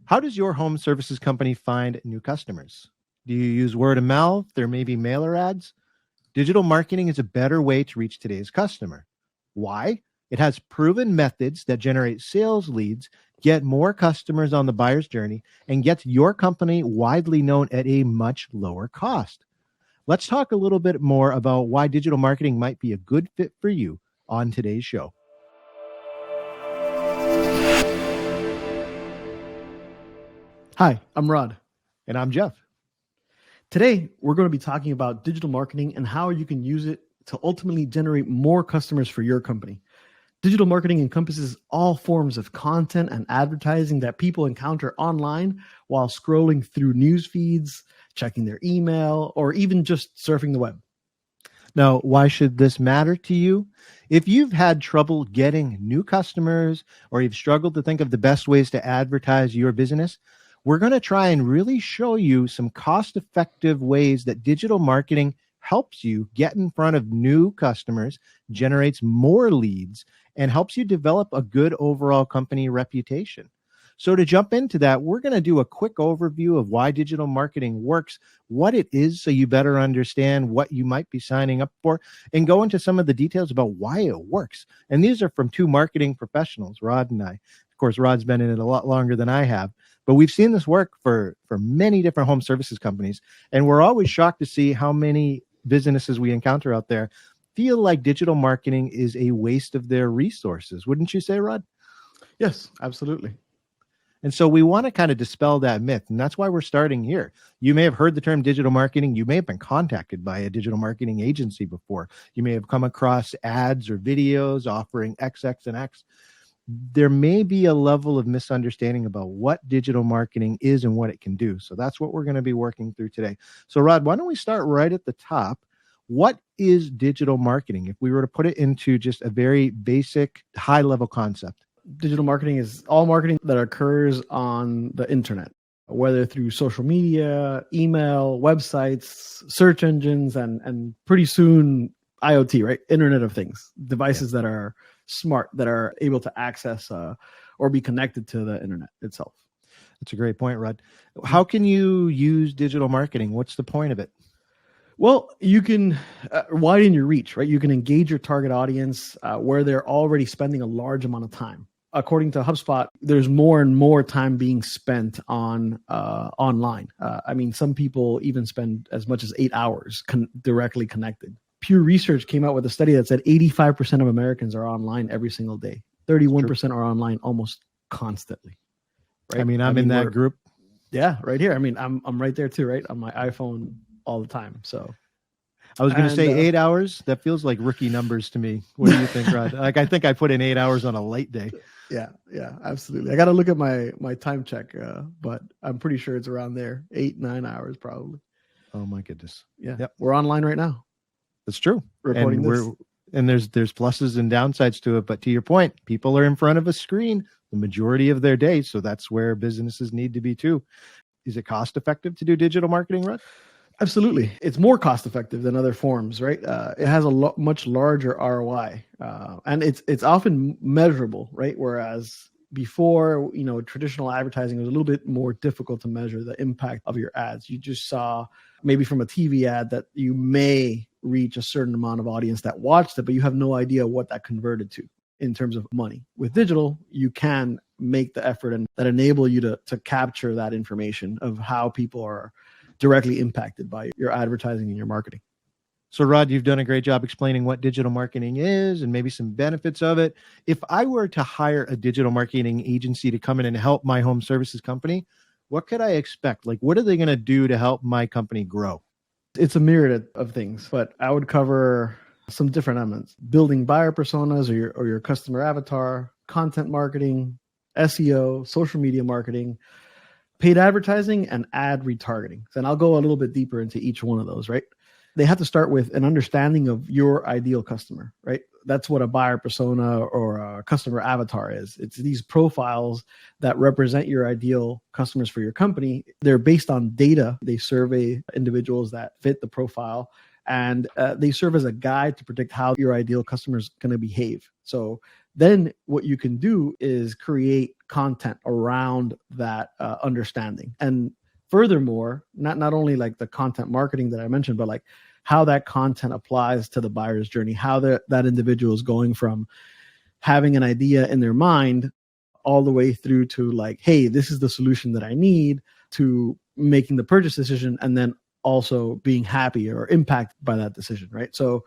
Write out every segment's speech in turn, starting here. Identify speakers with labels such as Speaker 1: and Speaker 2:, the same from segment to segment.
Speaker 1: How does your home services company find new customers? Do you use word of mouth? There may be mailer ads. Digital marketing is a better way to reach today's customer. Why? It has proven methods that generate sales leads, get more customers on the buyer's journey, and gets your company widely known at a much lower cost. Let's talk a little bit more about why digital marketing might be a good fit for you on today's show.
Speaker 2: Hi, I'm Rod.
Speaker 1: And I'm Jeff.
Speaker 2: Today, we're going to be talking about digital marketing and how you can use it to ultimately generate more customers for your company. Digital marketing encompasses all forms of content and advertising that people encounter online while scrolling through news feeds, checking their email, or even just surfing the web.
Speaker 1: Now, why should this matter to you? If you've had trouble getting new customers or you've struggled to think of the best ways to advertise your business, we're going to try and really show you some cost-effective ways that digital marketing helps you get in front of new customers, generates more leads, and helps you develop a good overall company reputation. So to jump into that, we're going to do a quick overview of why digital marketing works, what it is, so you better understand what you might be signing up for, and go into some of the details about why it works. And these are from two marketing professionals, Rod and I. Of course, Rod's been in it a lot longer than I have, but we've seen this work for many different home services companies. And we're always shocked to see how many businesses we encounter out there feel like digital marketing is a waste of their resources. Wouldn't you say, Rod?
Speaker 2: Yes, absolutely.
Speaker 1: And so we want to kind of dispel that myth. And that's why we're starting here. You may have heard the term digital marketing. You may have been contacted by a digital marketing agency before. You may have come across ads or videos offering X, X, and X. There may be a level of misunderstanding about what digital marketing is and what it can do. So that's what we're going to be working through today. So Rod, why don't we start right at the top? What is digital marketing? If we were to put it into just a very basic, high-level concept.
Speaker 2: Digital marketing is all marketing that occurs on the internet, whether through social media, email, websites, search engines, and pretty soon IoT, right? Internet of Things, devices that are smart, that are able to access or be connected to the internet itself.
Speaker 1: That's a great point, Rod. How can you use digital marketing? What's the point of it?
Speaker 2: Well, you can widen your reach, right? You can engage your target audience where they're already spending a large amount of time. According to HubSpot, there's more and more time being spent on online. Some people even spend as much as 8 hours directly connected. Pew Research came out with a study that said 85% of Americans are online every single day. 31% are online almost constantly.
Speaker 1: Right? I'm in that group.
Speaker 2: Yeah, right here. I'm right there too, right? On my iPhone all the time. So
Speaker 1: I was going to say 8 hours. That feels like rookie numbers to me. What do you think, Rod? I think I put in 8 hours on a light day.
Speaker 2: Yeah, absolutely. I got to look at my time check, but I'm pretty sure it's around there. 8-9 hours probably.
Speaker 1: Oh my goodness.
Speaker 2: Yeah. Yep. We're online right now.
Speaker 1: That's true.
Speaker 2: Recording
Speaker 1: and there's pluses and downsides to it. But to your point, people are in front of a screen the majority of their day. So that's where businesses need to be too. Is it cost effective to do digital marketing, Rod?
Speaker 2: Absolutely. It's more cost effective than other forms, right? It has a much larger ROI, and it's often measurable, right? Whereas before, traditional advertising was a little bit more difficult to measure the impact of your ads. You just saw maybe from a TV ad that you may reach a certain amount of audience that watched it, but you have no idea what that converted to in terms of money. With digital, you can make the effort and that enable you to capture that information of how people are directly impacted by your advertising and your marketing.
Speaker 1: So Rod, you've done a great job explaining what digital marketing is and maybe some benefits of it. If I were to hire a digital marketing agency to come in and help my home services company, what could I expect? Like, what are they going to do to help my company grow?
Speaker 2: It's a myriad of things, but I would cover some different elements: building buyer personas or your customer avatar, content marketing, SEO, social media marketing, paid advertising, and ad retargeting. And I'll go a little bit deeper into each one of those, right? They have to start with an understanding of your ideal customer, right? That's what a buyer persona or a customer avatar is. It's these profiles that represent your ideal customers for your company. They're based on data. They survey individuals that fit the profile, and they serve as a guide to predict how your ideal customer is going to behave. So Then what you can do is create content around that understanding. And furthermore, not only like the content marketing that I mentioned, but like how that content applies to the buyer's journey, how that individual is going from having an idea in their mind all the way through to like, hey, this is the solution that I need, to making the purchase decision, and then also being happy or impacted by that decision, right? So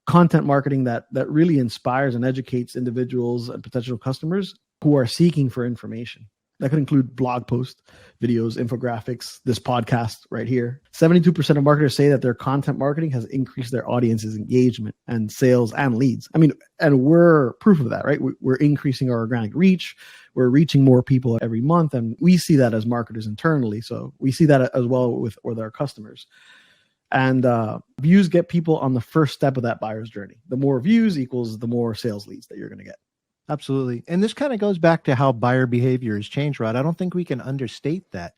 Speaker 2: content marketing that really inspires and educates individuals and potential customers who are seeking for information. That could include blog posts, videos, infographics, this podcast right here. 72% of marketers say that their content marketing has increased their audience's engagement and sales and leads. I mean, and we're proof of that, right? We're increasing our organic reach. We're reaching more people every month. And we see that as marketers internally. So we see that as well with our customers. And views get people on the first step of that buyer's journey. The more views equals the more sales leads that you're going to get.
Speaker 1: Absolutely. And this kind of goes back to how buyer behavior has changed, Rod. I don't think we can understate that.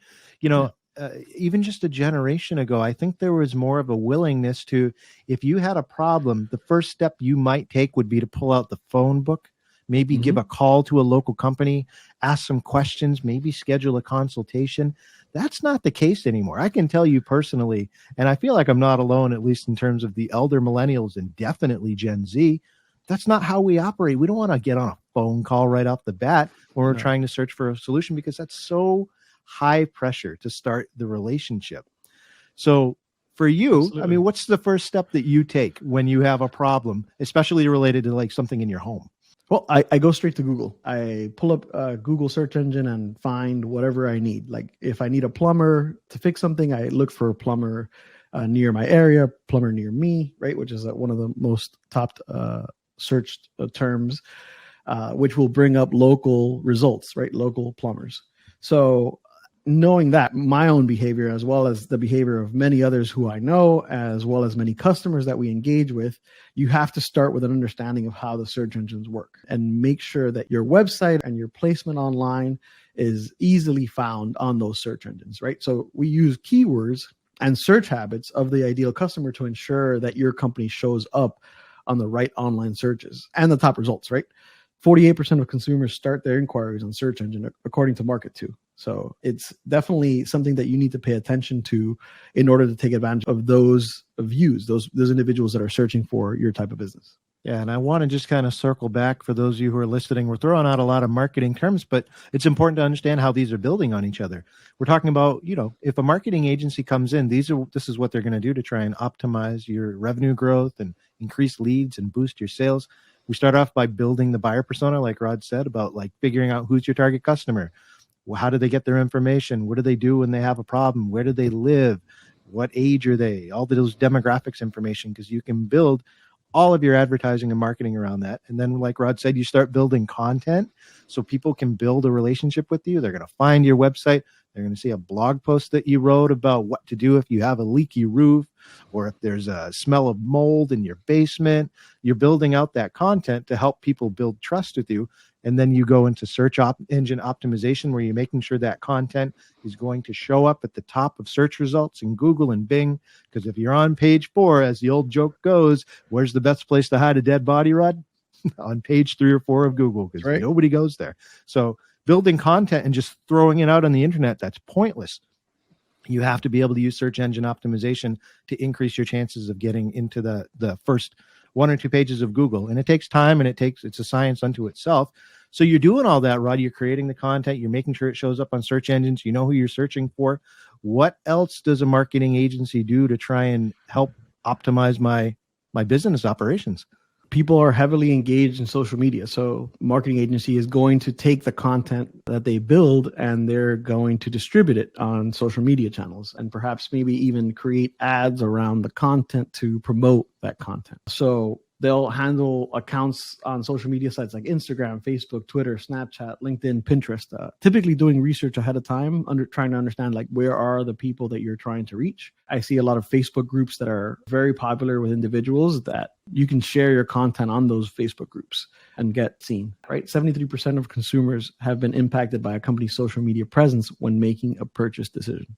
Speaker 1: Even just a generation ago, I think there was more of a willingness to, if you had a problem, the first step you might take would be to pull out the phone book, maybe give a call to a local company, ask some questions, maybe schedule a consultation. That's not the case anymore. I can tell you personally, and I feel like I'm not alone, at least in terms of the elder millennials and definitely Gen Z. That's not how we operate. We don't want to get on a phone call right off the bat when we're trying to search for a solution, because that's so high pressure to start the relationship. So for you, absolutely. I mean, what's the first step that you take when you have a problem, especially related to like something in your home?
Speaker 2: Well, I go straight to Google. I pull up Google search engine and find whatever I need. Like if I need a plumber to fix something, I look for a plumber near my area, plumber near me, right? Which is one of the most top searched terms, which will bring up local results, right? Local plumbers. So knowing that, my own behavior, as well as the behavior of many others who I know, as well as many customers that we engage with, you have to start with an understanding of how the search engines work and make sure that your website and your placement online is easily found on those search engines, right? So we use keywords and search habits of the ideal customer to ensure that your company shows up on the right online searches and the top results, right? 48% of consumers start their inquiries on search engine, according to Market2. So it's definitely something that you need to pay attention to in order to take advantage of those views, those individuals that are searching for your type of business.
Speaker 1: Yeah, and I want to just kind of circle back for those of you who are listening. We're throwing out a lot of marketing terms, but it's important to understand how these are building on each other. We're talking about, if a marketing agency comes in, this is what they're going to do to try and optimize your revenue growth and increase leads and boost your sales. We start off by building the buyer persona, like Rod said, about like figuring out who's your target customer. Well, how do they get their information? What do they do when they have a problem? Where do they live? What age are they? All those demographics information, because you can build all of your advertising and marketing around that. And then, like Rod said, you start building content so people can build a relationship with you. They're going to find your website. They're going to see a blog post that you wrote about what to do if you have a leaky roof or if there's a smell of mold in your basement. You're building out that content to help people build trust with you. And then you go into search engine optimization, where you're making sure that content is going to show up at the top of search results in Google and Bing. Because if you're on page 4, as the old joke goes, where's the best place to hide a dead body, Rod? On page 3 or 4 of Google, because nobody goes there. So building content and just throwing it out on the internet, that's pointless. You have to be able to use search engine optimization to increase your chances of getting into the first 1 or 2 pages of Google. And it takes time, and it's a science unto itself. So you're doing all that, Rod. You're creating the content. You're making sure it shows up on search engines. You know who you're searching for. What else does a marketing agency do to try and help optimize my business operations?
Speaker 2: People are heavily engaged in social media. So marketing agency is going to take the content that they build and they're going to distribute it on social media channels, and perhaps maybe even create ads around the content to promote that content. So they'll handle accounts on social media sites like Instagram, Facebook, Twitter, Snapchat, LinkedIn, Pinterest, typically doing research ahead of time, trying to understand like where are the people that you're trying to reach. I see a lot of Facebook groups that are very popular with individuals that you can share your content on those Facebook groups and get seen, right? 73% of consumers have been impacted by a company's social media presence when making a purchase decision.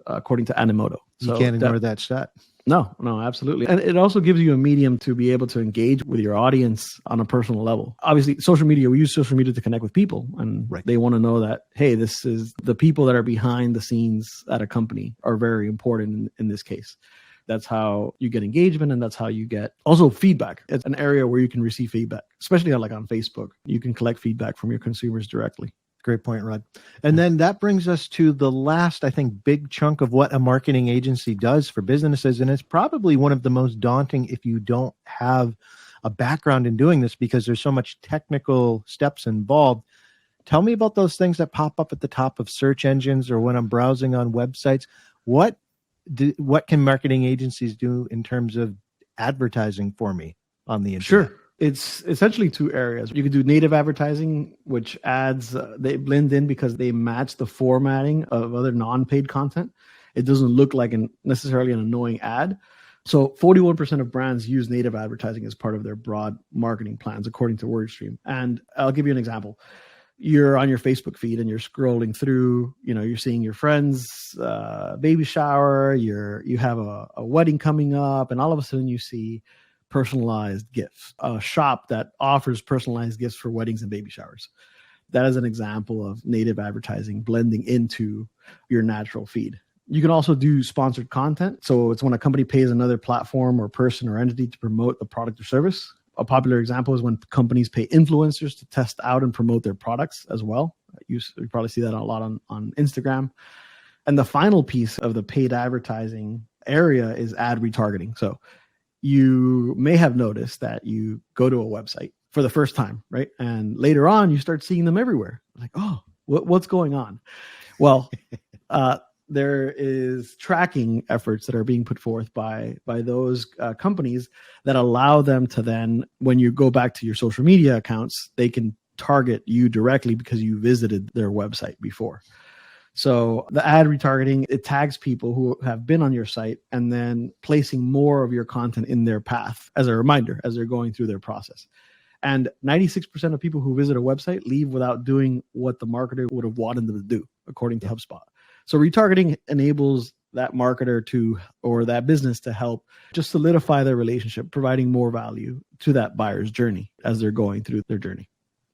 Speaker 2: According to Animoto.
Speaker 1: You can't ignore that stat.
Speaker 2: No, absolutely. And it also gives you a medium to be able to engage with your audience on a personal level. Obviously, social media, we use social media to connect with people, and they want to know that, hey, this is the people that are behind the scenes at a company are very important in this case. That's how you get engagement, and that's how you get also feedback. It's an area where you can receive feedback, especially like on Facebook. You can collect feedback from your consumers directly.
Speaker 1: Great point, Rod. And then that brings us to the last, I think, big chunk of what a marketing agency does for businesses. And it's probably one of the most daunting if you don't have a background in doing this, because there's so much technical steps involved. Tell me about those things that pop up at the top of search engines or when I'm browsing on websites. What can marketing agencies do in terms of advertising for me on the internet?
Speaker 2: Sure. It's essentially two areas. You could do native advertising, which ads, they blend in because they match the formatting of other non-paid content. It doesn't look like necessarily an annoying ad. So 41% of brands use native advertising as part of their broad marketing plans, according to WordStream. And I'll give you an example. You're on your Facebook feed and you're scrolling through, you're seeing your friend's baby shower, you have a wedding coming up, and all of a sudden you see personalized gifts, a shop that offers personalized gifts for weddings and baby showers. That is an example of native advertising blending into your natural feed. You can also do sponsored content. So it's when a company pays another platform or person or entity to promote a product or service. A popular example is when companies pay influencers to test out and promote their products as well. You probably see that a lot on Instagram. And the final piece of the paid advertising area is ad retargeting. So you may have noticed that you go to a website for the first time, right? And later on, you start seeing them everywhere. Like, oh, what's going on? Well, there is tracking efforts that are being put forth by those companies that allow them to then, when you go back to your social media accounts, they can target you directly because you visited their website before. So the ad retargeting, it tags people who have been on your site and then placing more of your content in their path as a reminder as they're going through their process. And 96% of people who visit a website leave without doing what the marketer would have wanted them to do, according to HubSpot. So retargeting enables that marketer or that business to help just solidify their relationship, providing more value to that buyer's journey as they're going through their journey.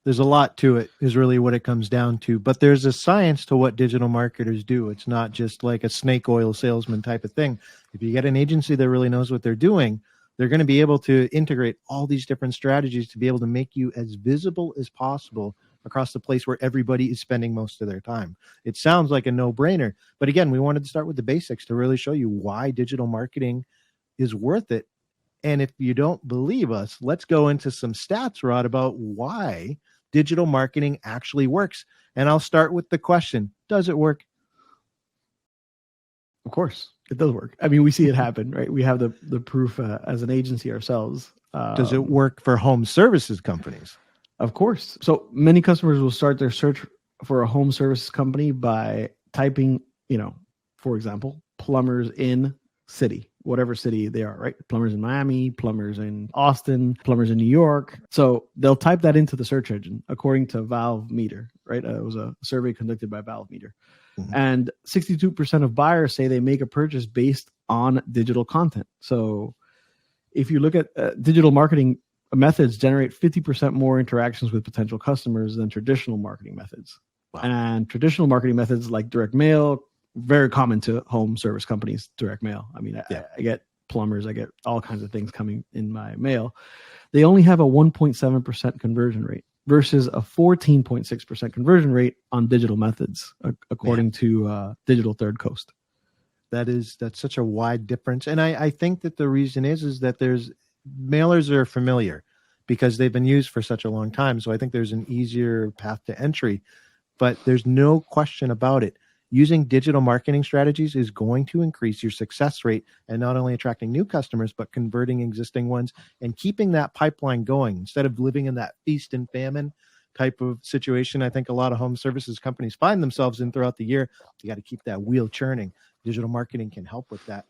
Speaker 1: There's a lot to it, is really what it comes down to. But there's a science to what digital marketers do. It's not just like a snake oil salesman type of thing. If you get an agency that really knows what they're doing, they're going to be able to integrate all these different strategies to be able to make you as visible as possible across the place where everybody is spending most of their time. It sounds like a no-brainer. But again, we wanted to start with the basics to really show you why digital marketing is worth it. And if you don't believe us, let's go into some stats, Rod, about why digital marketing actually works. And I'll start with the question, does it work?
Speaker 2: Of course, it does work. I mean, we see it happen, right? We have the proof as an agency ourselves.
Speaker 1: Does it work for home services companies?
Speaker 2: Of course. So many customers will start their search for a home services company by typing, for example, plumbers in city, whatever city they are, right? Plumbers in Miami, plumbers in Austin, plumbers in New York. So they'll type that into the search engine, according to Valve Meter, right? It was a survey conducted by Valve Meter. Mm-hmm. And 62% of buyers say they make a purchase based on digital content. So if you look at digital marketing methods generate 50% more interactions with potential customers than traditional marketing methods. Wow. And traditional marketing methods like direct mail, very common to home service companies, direct mail. I mean, I get plumbers, I get all kinds of things coming in my mail. They only have a 1.7% conversion rate versus a 14.6% conversion rate on digital methods, according to Digital Third Coast.
Speaker 1: That's such a wide difference. And I think that the reason is that mailers are familiar because they've been used for such a long time. So I think there's an easier path to entry, but there's no question about it. Using digital marketing strategies is going to increase your success rate and not only attracting new customers, but converting existing ones and keeping that pipeline going instead of living in that feast and famine type of situation. I think a lot of home services companies find themselves in throughout the year. You got to keep that wheel churning. Digital marketing can help with that.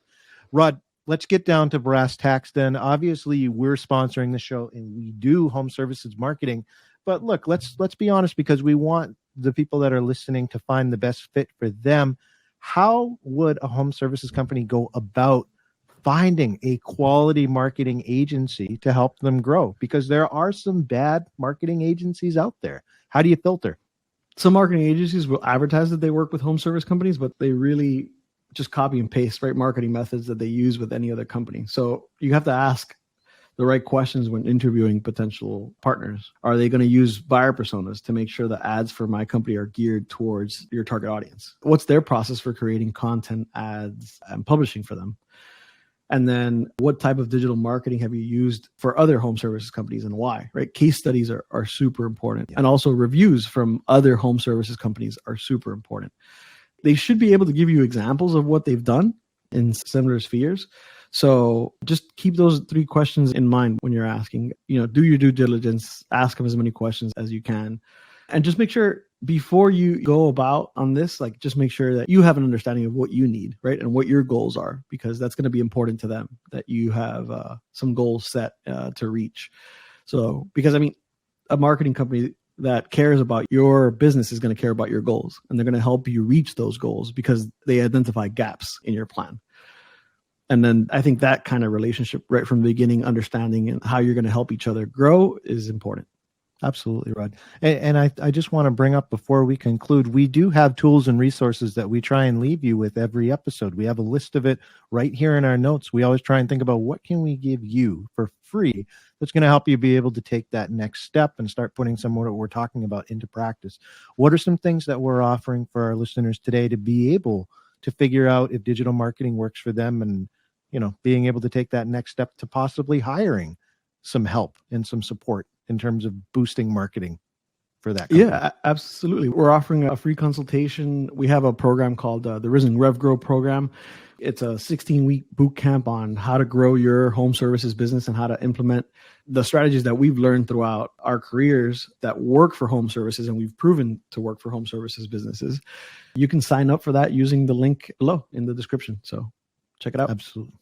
Speaker 1: Rod, let's get down to brass tacks then. Obviously, we're sponsoring the show and we do home services marketing. But look, let's be honest, because we want the people that are listening to find the best fit for them. how would a home services company go about finding a quality marketing agency to help them grow? Because there are some bad marketing agencies out there. How do you filter?
Speaker 2: Some marketing agencies will advertise that they work with home service companies, but they really just copy and paste, right, marketing methods that they use with any other company. So you have to ask the right questions when interviewing potential partners. Are they going to use buyer personas to make sure the ads for my company are geared towards your target audience? What's their process for creating content, ads, and publishing for them? And then what type of digital marketing have you used for other home services companies and why, right? Case studies are super important. And also reviews from other home services companies are super important. They should be able to give you examples of what they've done in similar spheres. So just keep those 3 questions in mind when you're asking, do your due diligence, ask them as many questions as you can. And just make sure before you go about on this, like just make sure that you have an understanding of what you need, right? And what your goals are, because that's going to be important to them, that you have some goals set to reach. So, because a marketing company that cares about your business is going to care about your goals, and they're going to help you reach those goals because they identify gaps in your plan. And then I think that kind of relationship right from the beginning, understanding and how you're going to help each other grow is important.
Speaker 1: Absolutely, Rod. And I just want to bring up before we conclude, we do have tools and resources that we try and leave you with every episode. We have a list of it right here in our notes. We always try and think about what can we give you for free that's going to help you be able to take that next step and start putting some of what we're talking about into practice. What are some things that we're offering for our listeners today to be able to figure out if digital marketing works for them, and being able to take that next step to possibly hiring some help and some support in terms of boosting marketing for that company?
Speaker 2: Yeah, absolutely. We're offering a free consultation. We have a program called the Risen Rev Grow program. It's a 16-week boot camp on how to grow your home services business and how to implement the strategies that we've learned throughout our careers that work for home services, and we've proven to work for home services businesses. You can sign up for that using the link below in the description. So check it out.
Speaker 1: Absolutely.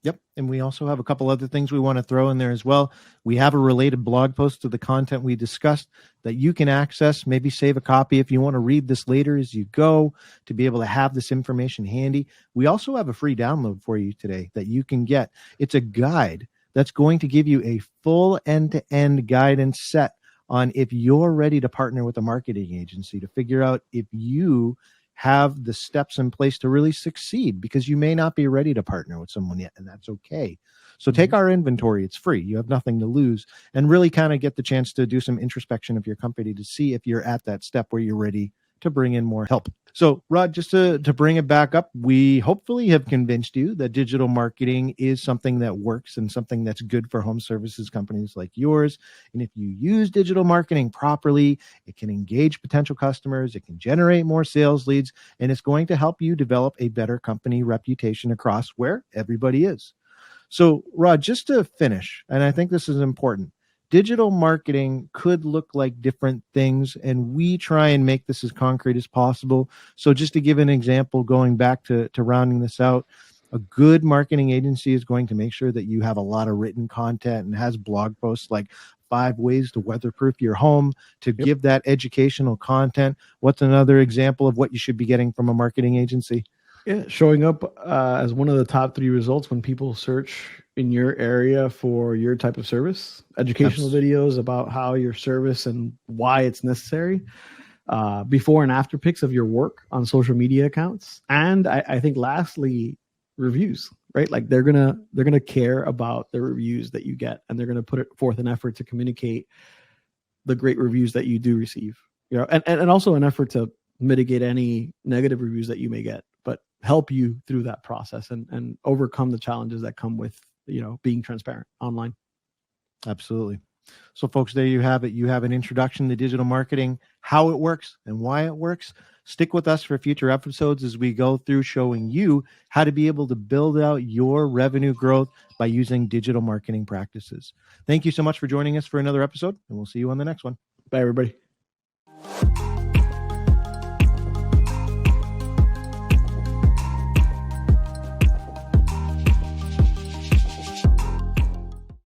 Speaker 1: Yep. And we also have a couple other things we want to throw in there as well. We have a related blog post to the content we discussed that you can access, maybe save a copy if you want to read this later as you go, to be able to have this information handy. We also have a free download for you today that you can get. It's a guide that's going to give you a full end-to-end guidance set on if you're ready to partner with a marketing agency, to figure out if you have the steps in place to really succeed, because you may not be ready to partner with someone yet, and that's okay. So take our inventory. It's free. You have nothing to lose, and really kind of get the chance to do some introspection of your company to see if you're at that step where you're ready to bring in more help. So Rod, just to bring it back up, we hopefully have convinced you that digital marketing is something that works and something that's good for home services companies like yours. And if you use digital marketing properly, it can engage potential customers, it can generate more sales leads, and it's going to help you develop a better company reputation across where everybody is. So Rod, just to finish, and I think this is important, digital marketing could look like different things, and we try and make this as concrete as possible. So just to give an example, going back to rounding this out, a good marketing agency is going to make sure that you have a lot of written content and has blog posts like 5 ways to weatherproof your home, to give that educational content. What's another example of what you should be getting from a marketing agency?
Speaker 2: Yeah, showing up as one of the top 3 results when people search in your area for your type of service. Educational videos about how your service and why it's necessary. Before and after pics of your work on social media accounts. And I think lastly, reviews, right? Like they're gonna care about the reviews that you get, and they're gonna put forth an effort to communicate the great reviews that you do receive. And also an effort to mitigate any negative reviews that you may get, but help you through that process and overcome the challenges that come with being transparent online.
Speaker 1: Absolutely. So folks, there you have it. You have an introduction to digital marketing, how it works and why it works. Stick with us for future episodes as we go through showing you how to be able to build out your revenue growth by using digital marketing practices. Thank you so much for joining us for another episode, and we'll see you on the next one.
Speaker 2: Bye, everybody.